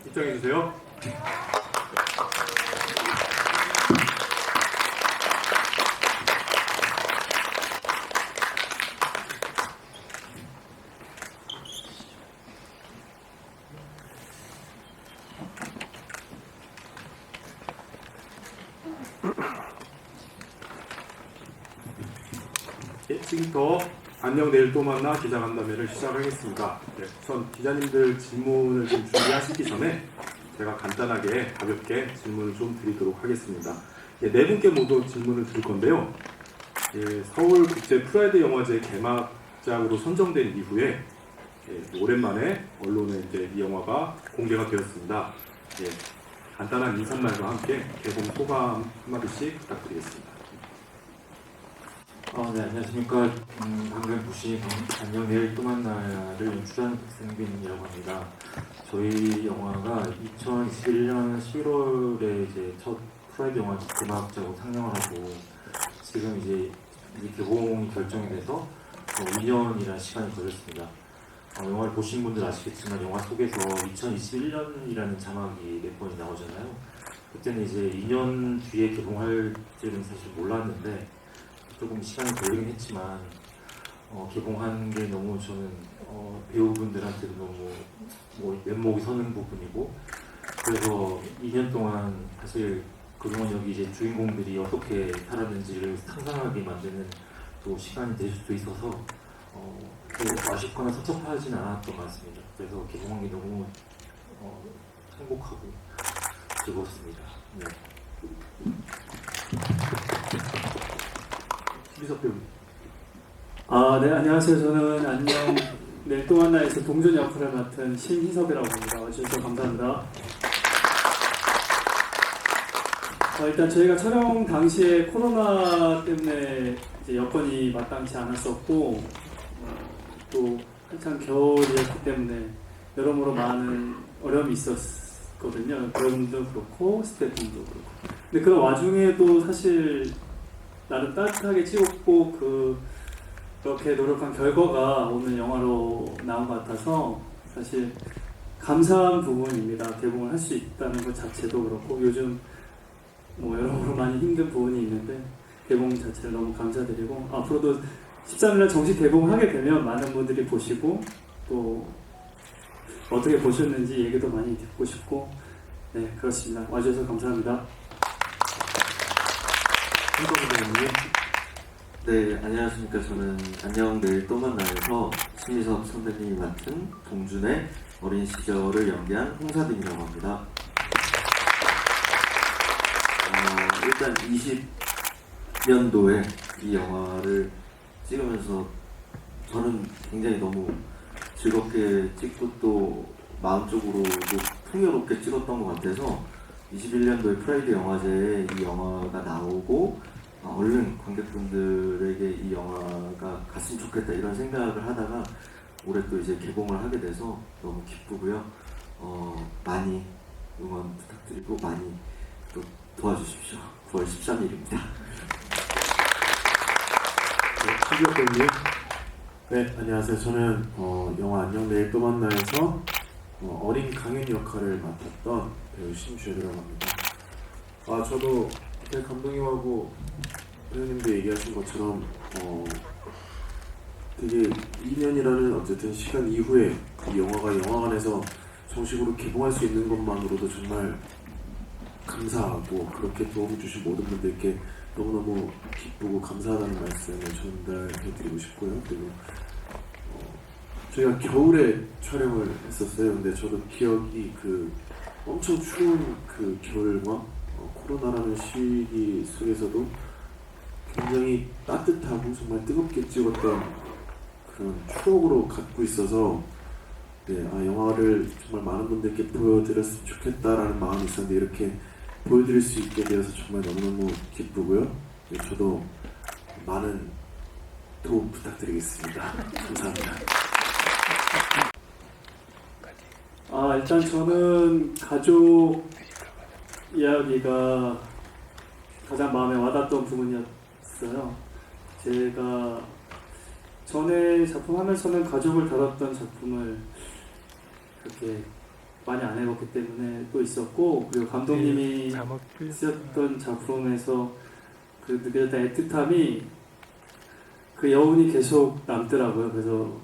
입장해 주세요. 지금부터 안녕 내일 또 만나 기자간담회를 시작하겠습니다. 우선 기자님들 질문을 좀 준비하시기 전에 제가 간단하게 가볍게 질문을 좀 드리도록 하겠습니다. 네 분께 모두 질문을 드릴 건데요. 서울국제 프라이드 영화제 개막작으로 선정된 이후에 오랜만에 언론에 이제 이 영화가 공개가 되었습니다. 간단한 인사말과 함께 개봉 소감 한마디씩 부탁드리겠습니다. 네, 안녕하십니까. 방금 보신 안녕 내일 또 만나를 연출한 백승빈이라고 합니다. 저희 영화가 2021년 11월에 이제 첫 프라이드 영화 개막작으로 상영을 하고 지금 이제 개봉이 결정이 돼서 2년이라는 시간이 걸렸습니다. 영화를 보신 분들 아시겠지만 영화 속에서 2021년이라는 자막이 몇 번이 나오잖아요. 그때는 이제 2년 뒤에 개봉할 줄은 사실 몰랐는데 조금 시간이 걸리긴 했지만 개봉한 게 너무 저는 배우분들한테도 너무 면목이 서는 부분이고 그래서 2년 동안 사실 그동안 여기 이제 주인공들이 어떻게 살았는지를 상상하게 만드는 또 시간이 될 수도 있어서 아쉽거나 섭섭하지는 않았던 것 같습니다. 그래서 개봉한 게 너무 행복하고 즐겁습니다. 네. 이석 배우. 네, 안녕하세요. 저는 안녕 내일 또 만나에서 동준 역할을 맡은 신희섭이라고 합니다. 와주셔서 감사합니다. 일단 저희가 촬영 당시에 코로나 때문에 이제 여건이 마땅치 않았었고 또 한창 겨울이었기 때문에 여러모로 많은 어려움이 있었거든요. 배우분도 그렇고 스태프분도 그렇고. 근데 그런 와중에도 사실 나름 따뜻하게 찍었고 그렇게 노력한 결과가 오늘 영화로 나온 것 같아서 사실 감사한 부분입니다. 개봉을 할 수 있다는 것 자체도 그렇고 요즘 여러모로 많이 힘든 부분이 있는데 개봉 자체를 너무 감사드리고 앞으로도 13일날 정식 개봉을 하게 되면 많은 분들이 보시고 또 어떻게 보셨는지 얘기도 많이 듣고 싶고 네 그렇습니다. 와주셔서 감사합니다. 네, 안녕하십니까. 저는 안녕 내일 또 만나에서 신희섭 선배님이 맡은 동준의 어린 시절을 연기한 홍사빈이라고 합니다. 일단 20년도에 이 영화를 찍으면서 저는 굉장히 너무 즐겁게 찍고 또 마음적으로도 풍요롭게 찍었던 것 같아서 21년도에 프라이드 영화제에 이 영화가 나오고 얼른 관객분들에게 이 영화가 갔으면 좋겠다 이런 생각을 하다가 올해 또 이제 개봉을 하게 돼서 너무 기쁘고요. 많이 응원 부탁드리고 많이 또 도와주십시오. 9월 13일입니다. 신기혁 배우님. 네, 안녕하세요. 저는 영화 안녕 내일 또 만나에서 어린 강현 역할을 맡았던 배우 신주혁이라고 합니다. 저도 감독님하고 배우님도 얘기하신 것처럼 되게 2년이라는 어쨌든 시간 이후에 이 영화가 영화관에서 정식으로 개봉할 수 있는 것만으로도 정말 감사하고 그렇게 도움 주신 모든 분들께 너무너무 기쁘고 감사하다는 말씀을 전달해드리고 싶고요. 그리고 저희가 겨울에 촬영을 했었어요. 근데 저도 기억이 엄청 추운 그 겨울과 코로나라는 시기 속에서도 굉장히 따뜻하고 정말 뜨겁게 찍었던 그런 추억으로 갖고 있어서 영화를 정말 많은 분들께 보여드렸으면 좋겠다라는 마음이 있었는데 이렇게 보여드릴 수 있게 되어서 정말 너무너무 기쁘고요. 저도 많은 도움 부탁드리겠습니다. 감사합니다. 일단 저는 가족 이야기가 가장 마음에 와닿았던 부분이었어요. 제가 전에 작품 하면서는 가족을 다뤘던 작품을 그렇게 많이 안 해봤기 때문에 또 있었고, 그리고 감독님이 자막 쓰셨던 작품에서 그 느껴졌던 애틋함이 그 여운이 계속 남더라고요. 그래서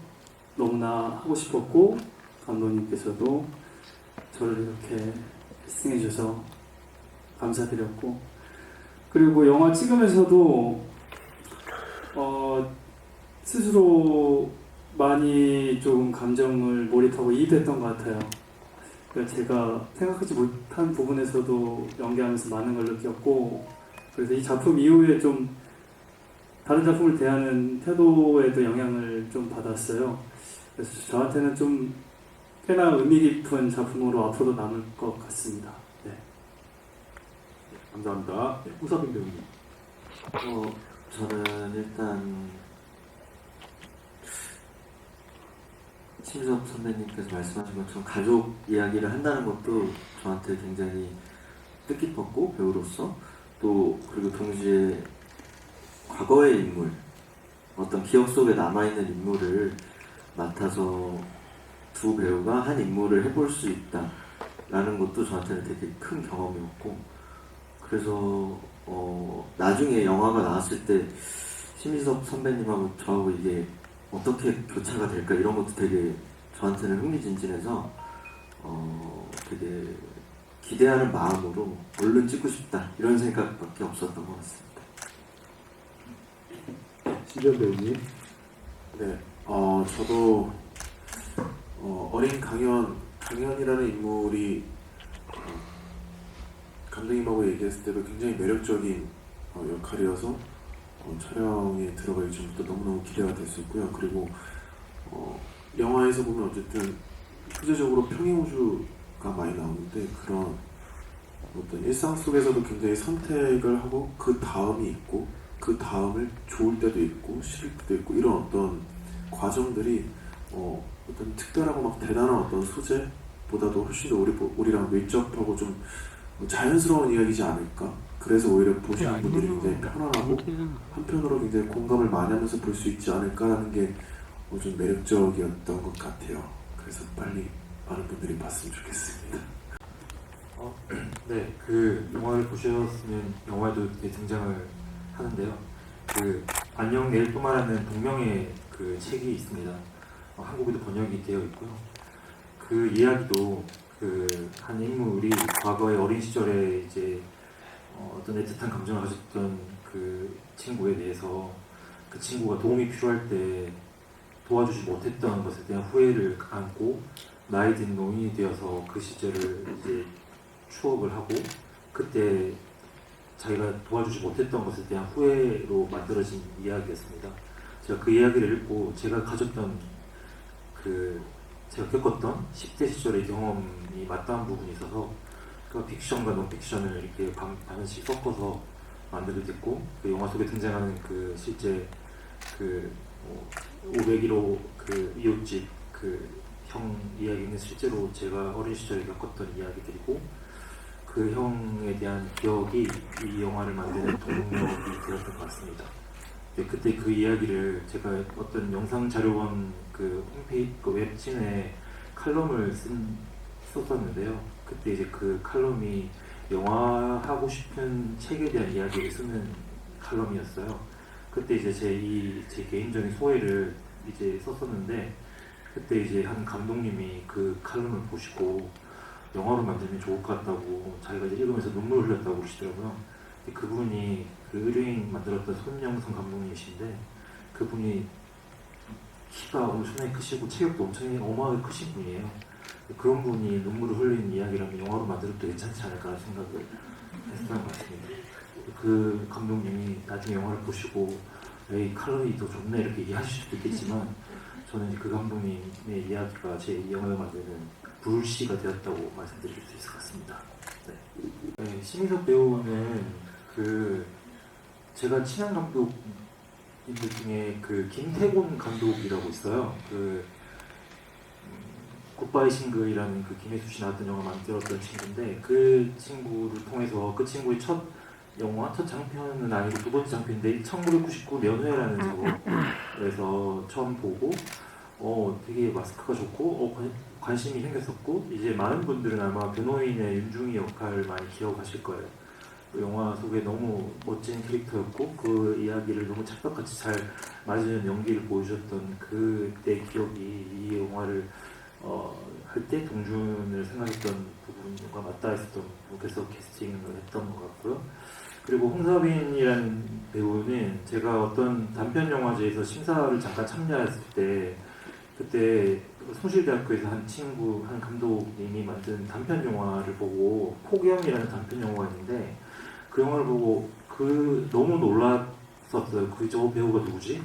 너무나 하고 싶었고, 감독님께서도 저를 이렇게 캐스팅해 주셔서 감사드렸고, 그리고 영화 찍으면서도 스스로 많이 좀 감정을 몰입하고 이입했던 것 같아요. 그러니까 제가 생각하지 못한 부분에서도 연기하면서 많은 걸 느꼈고, 그래서 이 작품 이후에 좀 다른 작품을 대하는 태도에도 영향을 좀 받았어요. 그래서 저한테는 좀 꽤나 의미 깊은 작품으로 앞으로 남을 것 같습니다. 네. 감사합니다. 네, 우사빈 배우님. 저는 일단 심석 선배님께서 말씀하신 것처럼 가족 이야기를 한다는 것도 저한테 굉장히 뜻깊었고, 배우로서 또 그리고 동시에 과거의 인물, 어떤 기억 속에 남아있는 인물을 맡아서 두 배우가 한 인물을 해볼 수 있다라는 것도 저한테는 되게 큰 경험이었고, 그래서 나중에 영화가 나왔을 때 심희석 선배님하고 저하고 이게 어떻게 교차가 될까 이런 것도 되게 저한테는 흥미진진해서 되게 기대하는 마음으로 얼른 찍고 싶다 이런 생각밖에 없었던 것 같습니다. 신변 배우님. 네, 저도 어린 강현이라는 인물이 감독님하고 얘기했을 때도 굉장히 매력적인 역할이어서 촬영에 들어가기 전부터 너무너무 기대가 됐었고요. 그리고 영화에서 보면 어쨌든 표제적으로 평행우주가 많이 나오는데 그런 어떤 일상 속에서도 굉장히 선택을 하고 그 다음이 있고 그 다음을 좋을 때도 있고 싫을 때도 있고 이런 어떤 과정들이 어떤 특별하고 막 대단한 어떤 소재보다도 훨씬 더 우리랑 밀접하고 좀 자연스러운 이야기지 않을까. 그래서 오히려 보시는 분들이 굉장히 편안하고 한편으로 굉장히 공감을 많이 하면서 볼 수 있지 않을까라는 게 좀 매력적이었던 것 같아요. 그래서 빨리 많은 분들이 봤으면 좋겠습니다. 네, 그 영화를 보셨으면 영화에도 등장을 하는데요. 그 안녕 내일 또 말하는 동명의 그 책이 있습니다. 한국에도 번역이 되어 있고요. 그 이야기도 그 한 인물이 과거의 어린 시절에 이제 어떤 애틋한 감정을 가졌던 그 친구에 대해서 그 친구가 도움이 필요할 때 도와주지 못했던 것에 대한 후회를 안고 나이 든 노인이 되어서 그 시절을 이제 추억을 하고 그때 자기가 도와주지 못했던 것에 대한 후회로 만들어진 이야기였습니다. 제가 그 이야기를 읽고 제가 가졌던 제가 겪었던 10대 시절의 경험이 맞닿은 부분이 있어서 그 픽션과 논픽션을 이렇게 반씩 섞어서 만들게 됐고, 그 영화 속에 등장하는 그 실제 501호 그 이웃집 그 형 이야기는 실제로 제가 어린 시절에 겪었던 이야기들이고, 그 형에 대한 기억이 이 영화를 만드는 동력이 되었던 것 같습니다. 그때 그 이야기를 제가 어떤 영상 자료원 그 홈페이지 그 웹진에 칼럼을 썼었는데요. 그때 이제 그 칼럼이 영화 하고 싶은 책에 대한 이야기를 쓰는 칼럼이었어요. 그때 이제 제 개인적인 소회를 이제 썼었는데, 그때 이제 한 감독님이 그 칼럼을 보시고 영화로 만들면 좋을 것 같다고 자기가 이제 읽으면서 눈물을 흘렸다고 그러시더라고요. 그분이 그 의뢰인 만들었던 손영선 감독님이신데, 그분이 키가 엄청나게 크시고 체격도 엄청 어마어마하게 크신 분이에요. 그런 분이 눈물을 흘리는 이야기라면 영화로 만들어도 괜찮지 않을까 생각을 했었던 것 같습니다. 그 감독님이 나중에 영화를 보시고 에이 칼럼이 더 좋네 이렇게 얘기하실 수도 있겠지만, 저는 그 감독님의 이야기가 제 영화를 만드는 불씨가 되었다고 말씀드릴 수 있을 것 같습니다. 네, 심희석 배우는 제가 친한 감독님들 중에 그 김태곤 감독이라고 있어요. 굿바이 싱글이라는 그 김혜수 씨 나왔던 영화 만들었던 친구인데, 그 친구를 통해서 그 친구의 첫 영화, 첫 장편은 아니고 두 번째 장편인데 1999 면회라는 작업에서 처음 보고 되게 마스크가 좋고 관심이 생겼었고 이제 많은 분들은 아마 변호인의 윤중이 역할을 많이 기억하실 거예요. 그 영화 속에 너무 멋진 캐릭터였고 그 이야기를 너무 찰떡같이 잘 맞은 연기를 보여주셨던 그때 기억이 이 영화를 할 때 동준을 생각했던 부분과 맞닿아 있었던 부분에서 캐스팅을 했던 것 같고요. 그리고 홍서빈이라는 배우는 제가 어떤 단편 영화제에서 심사를 잠깐 참여했을 때 그때 성실대학교에서 한 친구, 한 감독님이 만든 단편 영화를 보고 폭염이라는 단편 영화가 있는데 그 영화를 보고 너무 놀랐었어요. 저 배우가 누구지?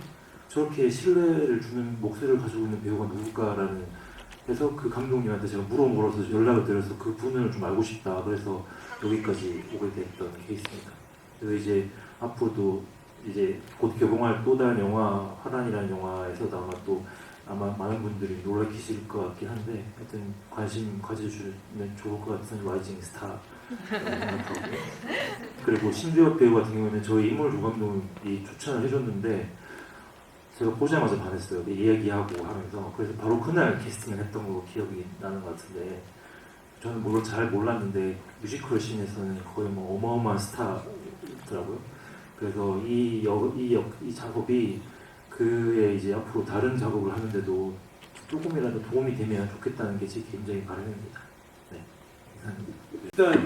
저렇게 신뢰를 주는 목소리를 가지고 있는 배우가 누굴까라는 해서 그 감독님한테 제가 물어서 연락을 드려서 그 분을 좀 알고 싶다. 그래서 여기까지 오게 됐던 케이스입니다. 그래서 이제 앞으로도 이제 곧 개봉할 또 다른 영화 화란이라는 영화에서도 아마 많은 분들이 놀라키실 것 같긴 한데 하여튼 관심 가져주면 좋을 것 같은 라이징 스타 생각하고 그리고 신주엽 배우 같은 경우는 저희 인물 조감독이 추천을 해줬는데 제가 보자마자 반했어요. 이야기하고 하면서 그래서 바로 그날 캐스팅을 했던 걸로 기억이 나는 것 같은데 저는 물론 잘 몰랐는데 뮤지컬 씬에서는 거의 뭐 어마어마한 스타더라고요. 그래서 이 작업이 그의 이제 앞으로 다른 작업을 하는데도 조금이라도 도움이 되면 좋겠다는 게 제 굉장히 바람입니다. 네, 감사합니다. 일단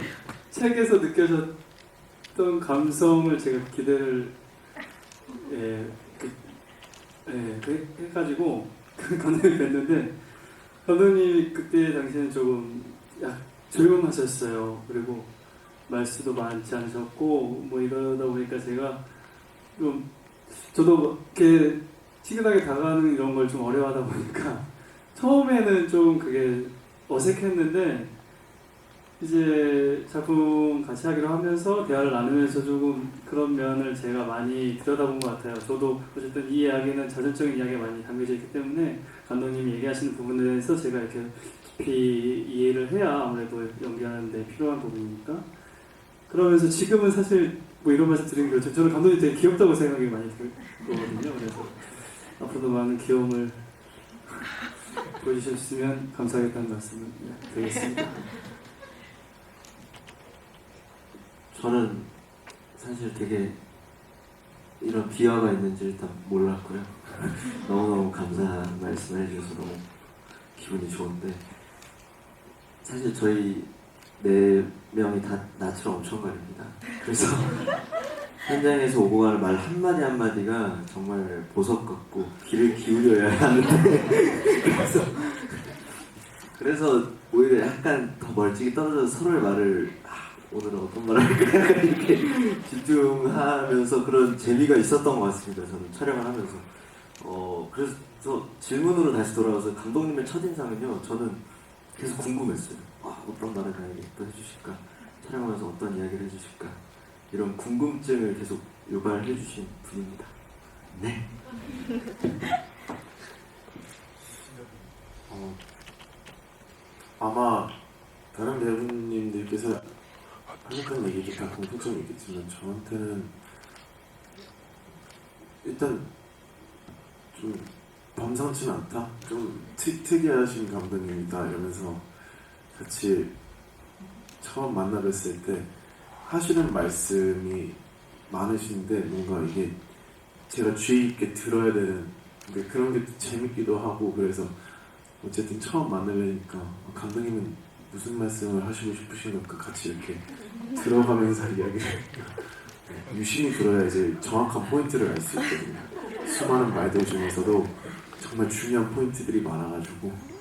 책에서 느껴졌던 감성을 제가 기대를 해가지고 감독님 뵀는데 감독님이 그때 당시에는 조금 조용하셨어요. 그리고 말수도 많지 않으셨고 뭐 이러다 보니까 제가 좀 저도 이렇게 친근하게 다가가는 이런 걸 좀 어려워하다 보니까 처음에는 좀 그게 어색했는데 이제 작품 같이 하기로 하면서 대화를 나누면서 조금 그런 면을 제가 많이 들여다본 것 같아요. 저도 어쨌든 이 이야기는 자전적인 이야기가 많이 담겨져 있기 때문에 감독님이 얘기하시는 부분에 대해서 제가 이렇게 깊이 이해를 해야 아무래도 연기하는 데 필요한 부분이니까 그러면서 지금은 사실 뭐 이런 말씀 드리는 게 그렇죠. 저는 감독님 되게 귀엽다고 생각이 많이 들거든요. 그래서 앞으로도 많은 귀여움을 보여주셨으면 감사하겠다는 말씀을 드리겠습니다. 저는 사실 되게 이런 비화가 있는지 일단 몰랐고요. 너무너무 감사한 말씀을 해주셔서 너무 기분이 좋은데 사실 저희 4명이 다 낯을 엄청 가립니다. 그래서 현장에서 오고 가는 말 한마디 한마디가 정말 보석 같고 귀를 기울여야 하는데 그래서 오히려 약간 더 멀찍이 떨어져서 서로의 말을 오늘은 어떤 말을 할까 약간 이렇게 집중하면서 그런 재미가 있었던 것 같습니다. 저는 촬영을 하면서 그래서 질문으로 다시 돌아와서 감독님의 첫인상은요 저는 계속 궁금했어요. 어떤 말을 나에게 또 해주실까, 촬영하면서 어떤 이야기를 해주실까, 이런 궁금증을 계속 유발해 주신 분입니다. 네. 아마 다른 배우님들께서 하셨던 얘기도 다 공통점이 있겠지만 저한테는 일단 좀 범상치는 않다, 좀 특이하신 감독님이다 이러면서 같이 처음 만나 뵀을 때 하시는 말씀이 많으신데 뭔가 이게 제가 주의 있게 들어야 되는 그런 게 재밌기도 하고 그래서 어쨌든 처음 만나 뵈니까 감독님은 무슨 말씀을 하시고 싶으신 걸까 같이 이렇게 들어가면서 이야기를 유심히 들어야 이제 정확한 포인트를 알 수 있거든요. 수많은 말들 중에서도 정말 중요한 포인트들이 많아가지고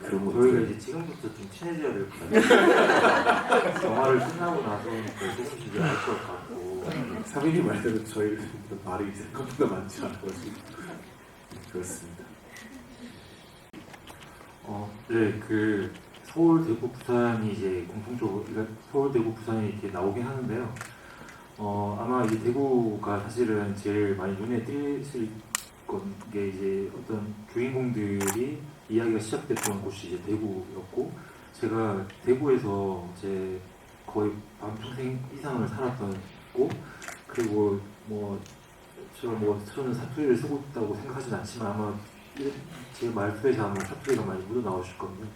그런 저희가 것들 이제 지금부터 좀 친해져야 될 것 같아요. 영화를 끝나고 나서 조금씩 이제 알 것 같고 사빈이 말대로 저희 말이 생각보다 많지 않아가지고 그렇습니다. 네, 그 서울, 대구, 부산이 이제 공통적으로 그러니까 서울, 대구, 부산이 이렇게 나오긴 하는데요. 아마 이제 대구가 사실은 제일 많이 눈에 띄실 게 이제 어떤 주인공들이 이야기가 시작됐던 곳이 이제 대구였고 제가 대구에서 제 거의 반평생 이상을 살았던 곳 그리고 저는 사투리를 쓰고 있다고 생각하진 않지만 아마 제 말투에서 아마 사투리가 많이 묻어 나오실 겁니다.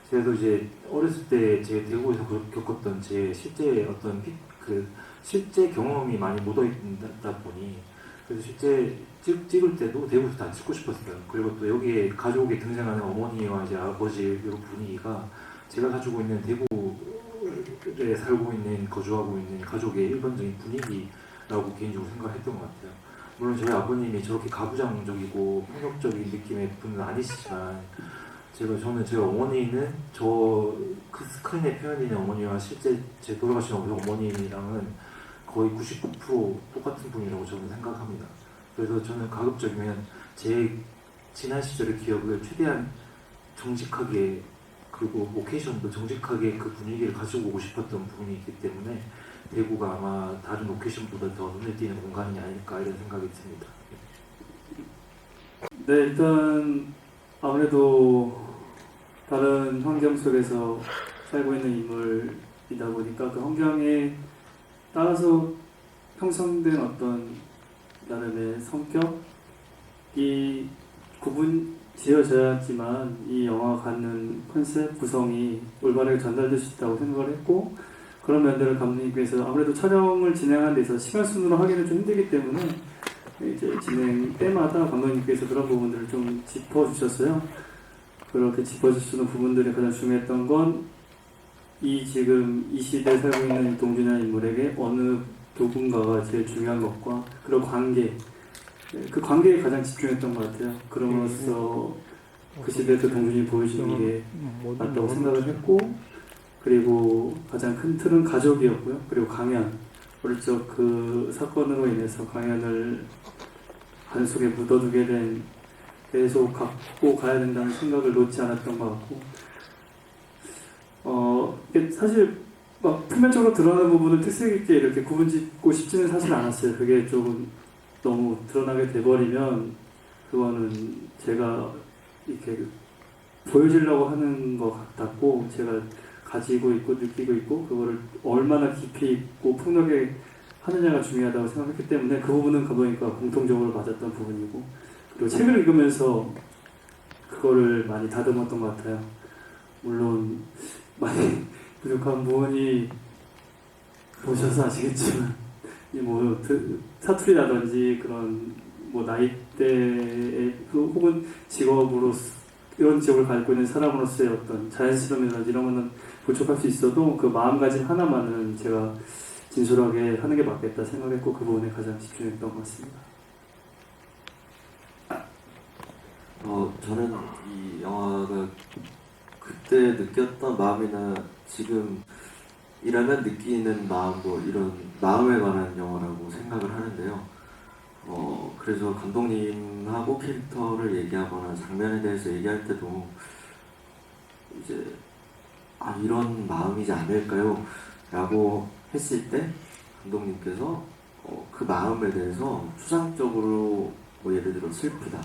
그래도 이제 어렸을 때 제 대구에서 겪었던 제 실제 어떤 실제 경험이 많이 묻어 있다 보니 그래서 실제 찍을 때도 대구에서 다 찍고 싶었어요. 그리고 또 여기에 가족에 등장하는 어머니와 이제 아버지 이 분위기가 제가 가지고 있는 대구에 살고 있는 거주하고 있는 가족의 일반적인 분위기라고 개인적으로 생각했던 것 같아요. 물론 저희 아버님이 저렇게 가부장적이고 폭력적인 느낌의 분은 아니시지만 저는 제 어머니는 그 스크린에 표현되는 어머니와 실제 제 돌아가신 어머니랑은 거의 99% 똑같은 분이라고 저는 생각합니다. 그래서 저는 가급적이면 제 지난 시절의 기억을 최대한 정직하게 그리고 로케이션도 정직하게 그 분위기를 가지고 오고 싶었던 부분이 있기 때문에 대구가 아마 다른 로케이션보다 더 눈에 띄는 공간이 아닐까 이런 생각이 듭니다. 네, 일단 아무래도 다른 환경 속에서 살고 있는 인물이다 보니까 그 환경에 따라서 형성된 어떤 나름의 성격이 구분 지어져야지만 이 영화가 갖는 컨셉 구성이 올바르게 전달될 수 있다고 생각을 했고, 그런 면들을 감독님께서 아무래도 촬영을 진행하는 데 있어서 시간 순으로 하기는 좀 힘들기 때문에 이제 진행 때마다 감독님께서 그런 부분들을 좀 짚어주셨어요. 그렇게 짚어주시는 부분들이 가장 중요했던 건 지금 이 시대에 살고 있는 동준이라는 인물에게 어느 누군가가 제일 중요한 것과 그런 관계, 그 관계에 가장 집중했던 것 같아요. 그럼으로써 그 시대에서 동준이 보여주는 게 맞다고 생각을 했고, 그리고 가장 큰 틀은 가족이었고요. 그리고 강연, 어릴 적 그 사건으로 인해서 강연을 간 속에 묻어두게 된, 계속 갖고 가야 된다는 생각을 놓지 않았던 것 같고, 이게 사실 막 표면적으로 드러나는 부분을 특색 있게 이렇게 구분짓고 싶지는 사실 않았어요. 그게 조금 너무 드러나게 돼버리면 그거는 제가 이렇게 보여주려고 하는 것 같았고, 제가 가지고 있고 느끼고 있고 그거를 얼마나 깊이 있고 폭넓게 하느냐가 중요하다고 생각했기 때문에 그 부분은 감독님과 공통적으로 맞았던 부분이고, 그리고 책을 읽으면서 그거를 많이 다듬었던 것 같아요. 물론 많이 부족한 부분이 보셔서 아시겠지만 뭐 사투리라든지 그런 뭐 나이대에 혹은 직업으로 이런 직업을 갖고 있는 사람으로서의 어떤 자연스러움이라든지 이런 거는 부족할 수 있어도 그 마음가짐 하나만은 제가 진솔하게 하는 게 맞겠다 생각했고 그 부분에 가장 집중했던 것 같습니다. 저는 이 영화가 그때 느꼈던 마음이나 지금 이라면 느끼는 마음, 뭐 이런 마음에 관한 영화라고 생각을 하는데요. 그래서 감독님하고 캐릭터를 얘기하거나 장면에 대해서 얘기할 때도 이제 이런 마음이지 않을까요? 라고 했을 때 감독님께서 그 마음에 대해서 추상적으로 뭐 예를 들어 슬프다,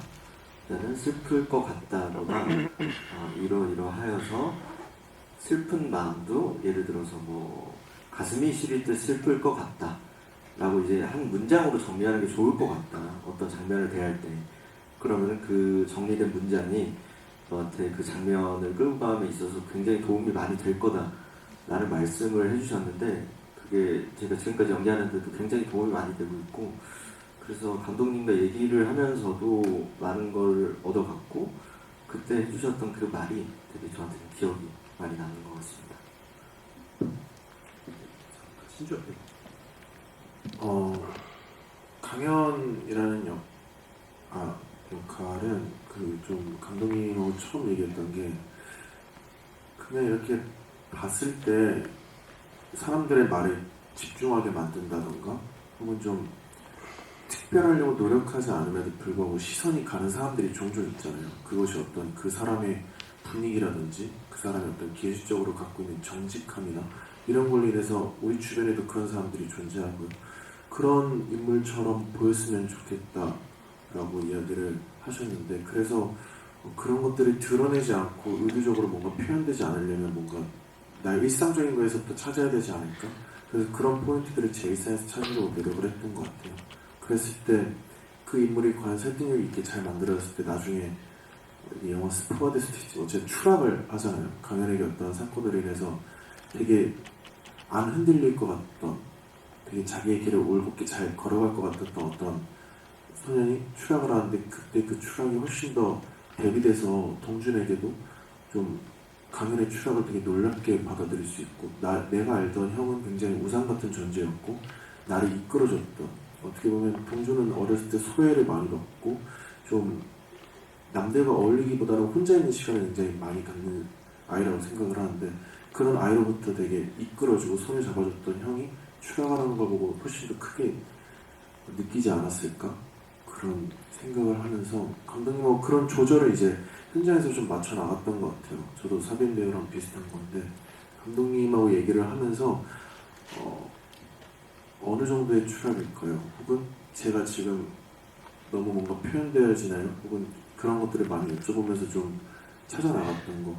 나는 슬플 것 같다보다 이러하여서 슬픈 마음도 예를 들어서 뭐 가슴이 시릴 때 슬플 것 같다 라고 이제 한 문장으로 정리하는 게 좋을 것 같다, 어떤 장면을 대할 때. 그러면 그 정리된 문장이 너한테 그 장면을 끌고 가는 데 있어서 굉장히 도움이 많이 될 거다 라는 말씀을 해주셨는데, 그게 제가 지금까지 연기하는데도 굉장히 도움이 많이 되고 있고, 그래서 감독님과 얘기를 하면서도 많은 걸 얻어갔고, 그때 해주셨던 그 말이 되게 저한테는 기억이 많이 나는 것 같습니다. 신주 강연이라는 역할은 좀 감독님하고 처음 얘기했던 게, 그냥 이렇게 봤을 때 사람들의 말에 집중하게 만든다던가, 혹은 좀 특별하려고 노력하지 않음에도 불구하고 시선이 가는 사람들이 종종 있잖아요. 그것이 어떤 그 사람의 분위기라든지 그 사람의 어떤 기술적으로 갖고 있는 정직함이나 이런 걸로 인해서 우리 주변에도 그런 사람들이 존재하고, 그런 인물처럼 보였으면 좋겠다라고 이야기를 하셨는데, 그래서 그런 것들을 드러내지 않고 의도적으로 뭔가 표현되지 않으려면 뭔가 나의 일상적인 거에서부터 찾아야 되지 않을까? 그래서 그런 포인트들을 제 일상에서 찾으려고 노력을 했던 것 같아요. 그랬을 때 그 인물이 과연 설득력 있게 잘 만들어졌을 때 나중에 이 영화 스포가 될 수도 있지. 어쨌든 추락을 하잖아요. 강연에게 어떤 사건으로 인해서 되게 안 흔들릴 것 같던, 되게 자기의 길을 올곧게 잘 걸어갈 것 같았던 어떤 소년이 추락을 하는데, 그때 그 추락이 훨씬 더 대비돼서 동준에게도 좀 강연의 추락을 되게 놀랍게 받아들일 수 있고, 내가 알던 형은 굉장히 우상 같은 존재였고 나를 이끌어줬던, 어떻게 보면 동준은 어렸을 때 소외를 많이 받고 좀 남들과 어울리기보다는 혼자 있는 시간을 굉장히 많이 갖는 아이라고 생각을 하는데, 그런 아이로부터 되게 이끌어주고 손을 잡아줬던 형이 추락하는 걸 보고 훨씬 더 크게 느끼지 않았을까, 그런 생각을 하면서 감독님하고 그런 조절을 이제 현장에서 좀 맞춰 나갔던 것 같아요. 저도 사빈 배우랑 비슷한 건데, 감독님하고 얘기를 하면서 어느 정도의 추락일까요? 혹은 제가 지금 너무 뭔가 표현되어지나요? 혹은 그런 것들을 많이 여쭤보면서 좀 찾아 나갔던 것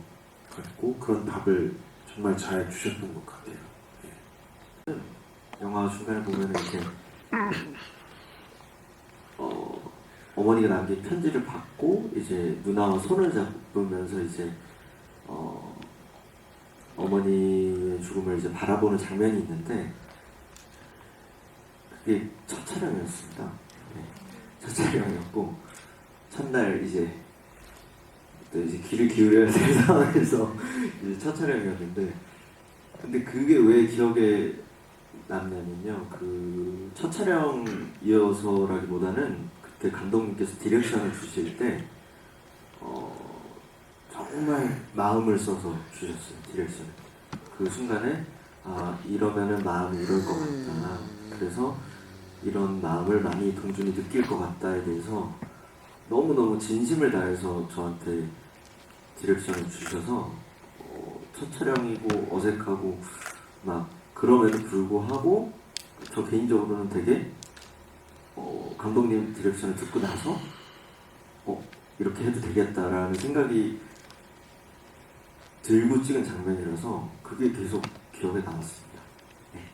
같고, 그런 답을 정말 잘 주셨던 것 같아요. 영화 중간에 보면 이렇게 어머니가 남긴 편지를 받고 이제 누나와 손을 잡으면서 이제 어머니의 죽음을 이제 바라보는 장면이 있는데, 그게 첫 촬영이었습니다. 네, 첫 촬영이었고 첫날 이제 또 이제 귀를 기울여야 될 상황에서 이제 첫 촬영이었는데, 근데 그게 왜 기억에 남냐면요, 그 첫 촬영이어서라기보다는 그때 감독님께서 디렉션을 주실 때 정말 마음을 써서 주셨어요, 디렉션. 그 순간에 이러면은 마음이 이럴 것 같다, 그래서 이런 마음을 많이 동준이 느낄 것 같다에 대해서 너무너무 진심을 다해서 저한테 디렉션을 주셔서 첫 촬영이고 어색하고 막 그럼에도 불구하고 저 개인적으로는 되게 감독님 디렉션을 듣고 나서 이렇게 해도 되겠다라는 생각이 들고 찍은 장면이라서 그게 계속 기억에 남았습니다. 네.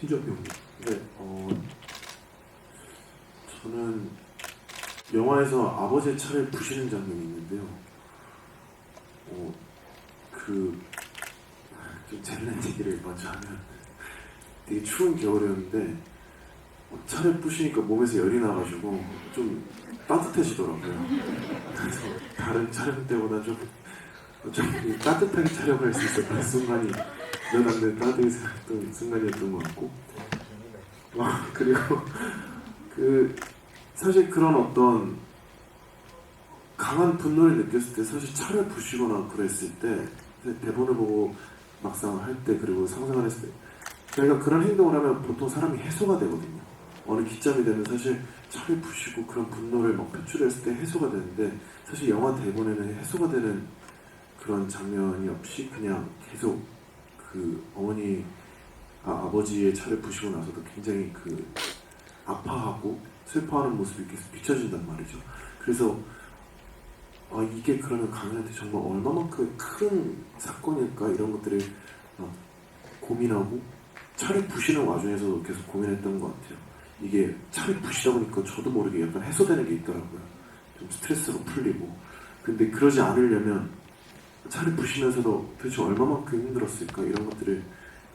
신주엽 배우님. 네, 저는 영화에서 아버지의 차를 부시는 장면이 있는데요. 좀 재미난 얘기를 먼저 하면, 되게 추운 겨울이었는데 차를 부시니까 몸에서 열이 나가지고 좀 따뜻해지더라고요. 그래서 다른 촬영 때보다 좀 따뜻하게 촬영할 수 있었던 순간이, 일어났는데 따뜻했던 순간이었던 것 같고, 그리고 사실 그런 어떤 강한 분노를 느꼈을 때, 사실 차를 부시거나 그랬을 때, 대본을 보고 막상 할 때, 그리고 상상을 했을 때, 저희가 그런 행동을 하면 보통 사람이 해소가 되거든요. 어느 기점이 되면 사실 차를 부시고 그런 분노를 막 표출했을 때 해소가 되는데, 사실 영화 대본에는 해소가 되는 그런 장면이 없이 그냥 계속 그 아버지의 차를 부시고 나서도 굉장히 아파하고 슬퍼하는 모습이 계속 비춰진단 말이죠. 그래서 이게 그러면 강현한테 정말 얼마만큼 큰 사건일까, 이런 것들을 고민하고 차를 부시는 와중에서도 계속 고민했던 것 같아요. 이게 차를 부시다 보니까 저도 모르게 약간 해소되는 게 있더라고요. 좀 스트레스로 풀리고. 근데 그러지 않으려면 차를 부시면서도 도대체 얼마만큼 힘들었을까, 이런 것들을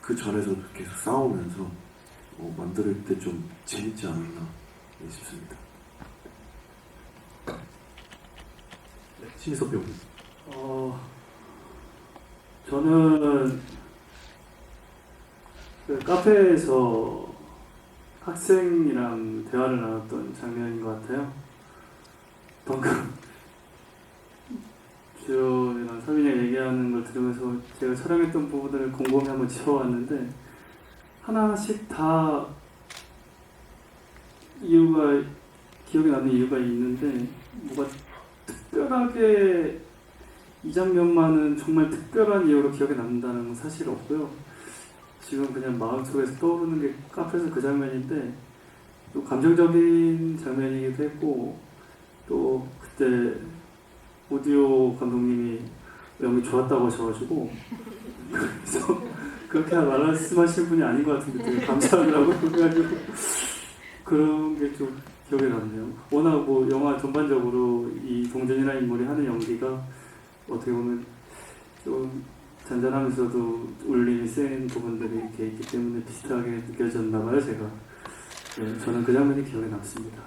그 전에서도 계속 싸우면서 만들 때 좀 재밌지 않았나 싶습니다. 네, 신희섭 배우님. 저는 그 카페에서 학생이랑 대화를 나눴던 장면인 것 같아요. 방금 주연이랑 서민이가 얘기하는 걸 들으면서 제가 촬영했던 부분들을 곰곰이 한번 짚어봤는데, 하나씩 다 기억에 남는 이유가 있는데, 뭐가 특별하게 이 장면만은 정말 특별한 이유로 기억에 남는다는 건 사실 없고요. 지금 그냥 마음속에서 떠오르는 게 카페에서 그 장면인데, 또 감정적인 장면이기도 했고, 또 그때 오디오 감독님이 연기 좋았다고 하셔가지고, 그래서 그렇게 말씀하실 분이 아닌 것 같은데 되게 감사하더라고요. 그래가지고 그런 게 좀 기억에 남네요. 워낙 뭐 영화 전반적으로 이 동준이라는 인물이 하는 연기가 어떻게 보면 좀 잔잔하면서도 울림이 센 부분들이 이렇게 있기 때문에 비슷하게 느껴졌나 봐요, 제가. 네, 저는 그 장면이 기억에 남습니다.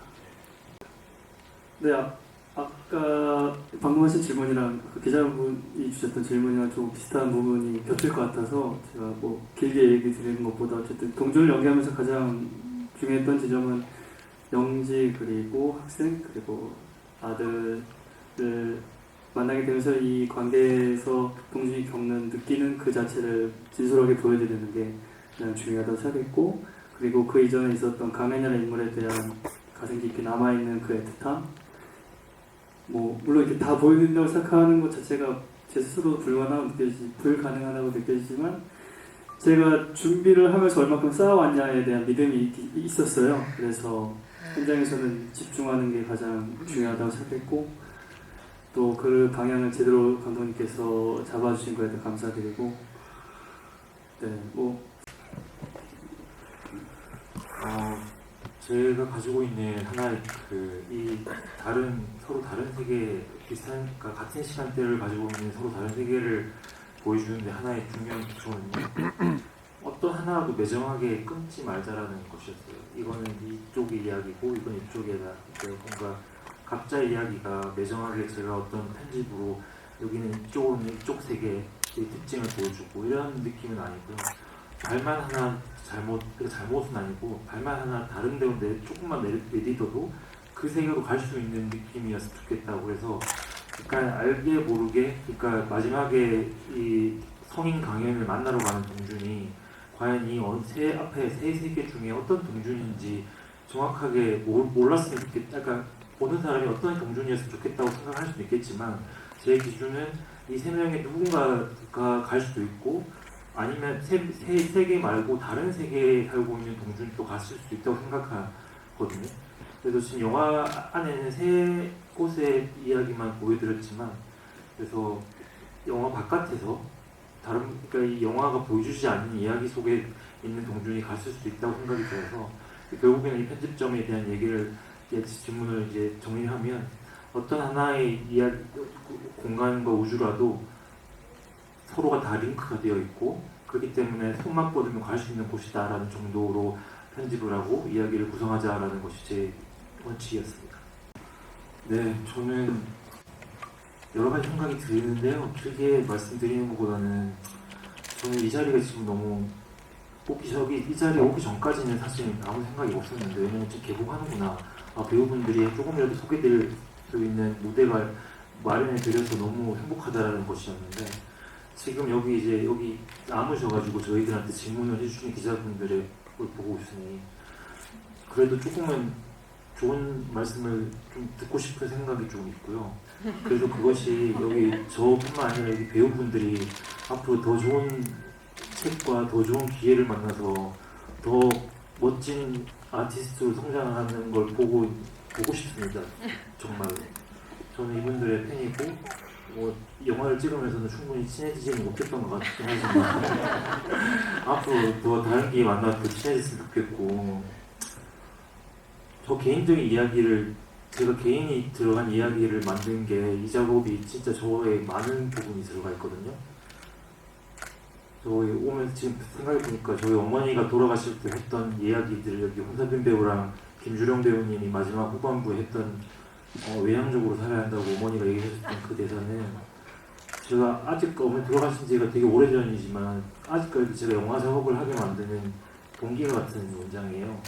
네, 아까 방금 하신 질문이랑 그 기자분이 주셨던 질문이랑 좀 비슷한 부분이 겹칠 것 같아서 제가 뭐 길게 얘기 드리는 것보다 어쨌든 동준을 연기하면서 가장 중요했던 지점은 영지 그리고 학생 그리고 아들을 만나게 되면서 이 관계에서 동준이 느끼는 그 자체를 진솔하게 보여드리는 게 가장 중요하다고 생각했고, 그리고 그 이전에 있었던 강현이라는 인물에 대한 가슴 깊이 남아있는 그 애틋함, 뭐 물론 이렇게 다 보여드린다고 생각하는 것 자체가 제 스스로도 불가능하다고 느껴지지만 제가 준비를 하면서 얼마큼 쌓아왔냐에 대한 믿음이 있었어요. 그래서 현장에서는 집중하는 게 가장 중요하다고 생각했고, 또 그 방향을 제대로 감독님께서 잡아주신 거에 대해 감사드리고, 네, 뭐 제가 가지고 있는 하나의 이 서로 다른 세계 비슷한, 그러니까 같은 시간대를 가지고 있는 서로 다른 세계를 보여주는데 하나의 중요한 기초는 어떤 하나라도 매정하게 끊지 말자라는 것이었어요. 이거는 이쪽의 이야기고 이건 이쪽이다. 뭔가 각자의 이야기가 매정하게 제가 어떤 편집으로 여기는 이쪽은 이쪽 세계의 특징을 보여주고 이런 느낌은 아니고요. 발만 하나 잘못은 아니고 발만 하나 다른 데로 조금만 내딛어도 그 세계로 갈 수 있는 느낌이었으면 좋겠다고 해서, 그러니까 알게 모르게, 그러니까 마지막에 이 성인 강현을 만나러 가는 동준이 과연 이 앞에 세 세계 중에 어떤 동준인지 정확하게 몰랐으면 좋겠다. 그러니까 보는 사람이 어떤 동준이었으면 좋겠다고 생각할 수도 있겠지만 제 기준은 이 세 명의 누군가가 갈 수도 있고 아니면 세계 말고 다른 세계에 살고 있는 동준이 또 갔을 수도 있다고 생각하거든요. 그래서 지금 영화 안에는 세 곳의 이야기만 보여드렸지만, 그래서 영화 바깥에서 그러니까 이 영화가 보여주지 않는 이야기 속에 있는 동준이 갔을 수도 있다고 생각이 들어서 결국에는 이 편집점에 대한 질문을 이제 정리하면 어떤 하나의 공간과 우주라도 서로가 다 링크가 되어 있고 그렇기 때문에 손만 뻗으면 갈 수 있는 곳이다라는 정도로 편집을 하고 이야기를 구성하자라는 것이 제 원칙이었습니다. 네, 저는 여러 가지 생각이 드는데요. 길게 말씀드리는 것보다는 저는 이 자리가 지금 너무 이 자리에 오기 전까지는 사실 아무 생각이 없었는데, 왜냐면 지금 개봉하는구나, 배우분들이 조금이라도 소개될 수 있는 무대가 마련해드려서 너무 행복하다라는 것이었는데, 지금 여기 남으셔가지고 저희들한테 질문을 해주시는 기자분들의 걸 보고 있으니 그래도 조금은 좋은 말씀을 좀 듣고 싶은 생각이 좀 있고요. 그래서 그것이 여기 저뿐만 아니라 여기 배우분들이 앞으로 더 좋은 책과 더 좋은 기회를 만나서 더 멋진 아티스트로 성장하는 걸 보고 싶습니다. 정말로. 저는 이분들의 팬이고, 영화를 찍으면서는 충분히 친해지지는 못했던 것 같긴 하지만 앞으로 더 다른 기회 만나서 더 친해졌으면 좋겠고, 저 개인적인 이야기를, 제가 개인이 들어간 이야기를 만든 게 이 작업이 진짜 저의 많은 부분이 들어가 있거든요. 저희 오면서 지금 생각해보니까 저희 어머니가 돌아가실 때 했던 이야기들을 여기 홍사빈 배우랑 김주령 배우님이 마지막 후반부에 했던 외향적으로 살아야 한다고 어머니가 얘기하셨던 그 대사는 제가 아직 어머니 돌아가신 지가 되게 오래전이지만 아직까지 제가 영화 작업을 하게 만드는 동기가 같은 문장이에요.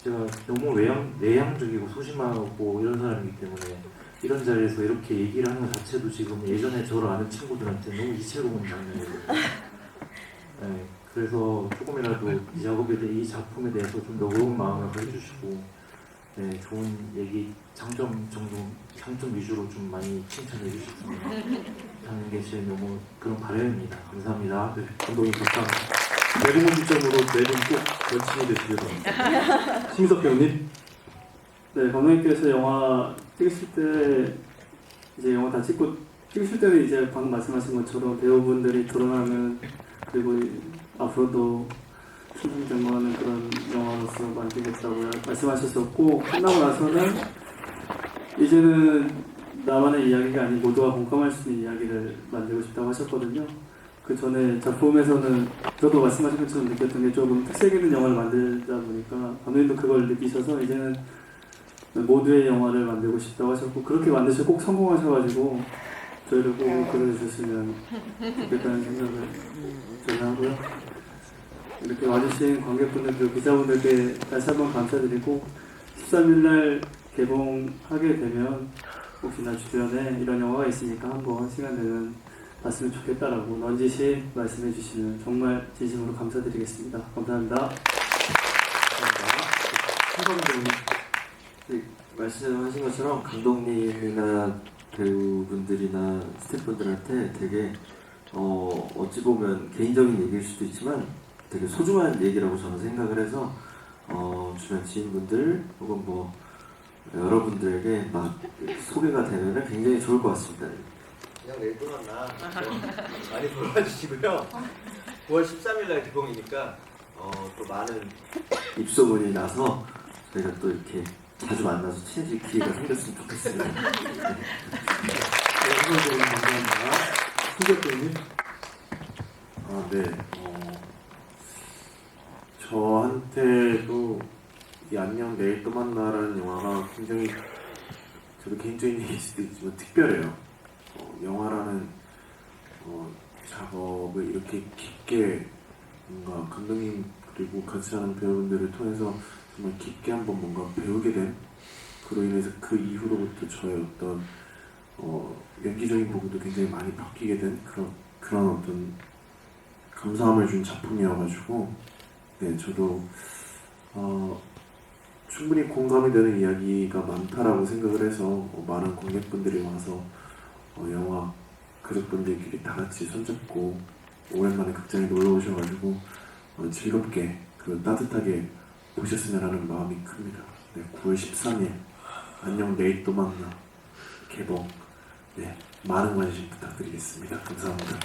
제가 너무 내향적이고 소심하고 이런 사람이기 때문에 이런 자리에서 이렇게 얘기를 하는 것 자체도 지금 예전에 저를 아는 친구들한테 너무 이채로운 장면이거든요. 네, 그래서 조금이라도 이 작업에 대해, 이 작품에 대해서 좀 더 좋은 마음을 가져주시고, 네, 좋은 얘기, 장점 위주로 좀 많이 칭찬해 주셨으면 하는 게 제 너무 그런 바람입니다. 감사합니다. 네, 감독님 감사합니다. 대부분 시점으로 내분 꼭 원친이 되시길 바랍니다. 심석 배우님. 네, 감독님께서 영화 찍으실 때 이제 영화 다 찍고 찍으실 때는 이제 방금 말씀하신 것처럼 배우분들이 돌아가면 그리고 앞으로도 승승장구하는 그런 영화로서 만들겠다고 말씀하셨었고, 끝나고 나서는 이제는 나만의 이야기가 아닌 모두가 공감할 수 있는 이야기를 만들고 싶다고 하셨거든요. 그 전에 작품에서는 저도 말씀하신 것처럼 느꼈던 게 조금 특색 있는 영화를 만들다 보니까 감독님도 그걸 느끼셔서 이제는 모두의 영화를 만들고 싶다고 하셨고, 그렇게 만드셔서 꼭 성공하셔가지고 저희를 꼭 그려주셨으면 좋겠다는 생각을 저는 하고요. 이렇게 와주신 관객분들도 기자분들께 다시 한번 감사드리고, 13일날 개봉하게 되면 혹시나 주변에 이런 영화가 있으니까 한번 시간 내면 봤으면 좋겠다라고 넌지시 말씀해 주시면 정말 진심으로 감사드리겠습니다. 감사합니다. 말씀하신 것처럼 감독님이나 배우분들이나 스태프분들한테 되게 어찌 보면 개인적인 얘기일 수도 있지만 되게 소중한 얘기라고 저는 생각을 해서 주변 지인분들 혹은 뭐 여러분들에게 막 소개가 되면 굉장히 좋을 것 같습니다. 그냥 내일 또 만나. 많이 돌아주시고요. 9월 13일날 개봉이니까 또 많은 입소문이 나서 저희가 또 이렇게 자주 만나서 친해질 기회가 생겼으면 좋겠습니다. 감사합니다. 후대표님. 아, 네. 저한테도 이 안녕 내일 또 만나라는 영화가 굉장히 저도 개인적인 얘기일 수도 있지만 특별해요. 영화라는 작업을 이렇게 깊게 뭔가 감독님 그리고 같이 하는 배우분들을 통해서 정말 깊게 한번 뭔가 배우게 된, 그로 인해서 그 이후로부터 저의 어떤 연기적인 부분도 굉장히 많이 바뀌게 된 그런 어떤 감사함을 준 작품이어가지고, 네, 저도 충분히 공감이 되는 이야기가 많다라고 생각을 해서 많은 관객분들이 와서 영화 가족분들끼리 다 같이 손잡고 오랜만에 극장에 놀러 오셔가지고 즐겁게 따뜻하게 보셨으면 하는 마음이 큽니다. 네, 9월 13일 안녕 내일 또 만나 개봉, 네, 많은 관심 부탁드리겠습니다. 감사합니다.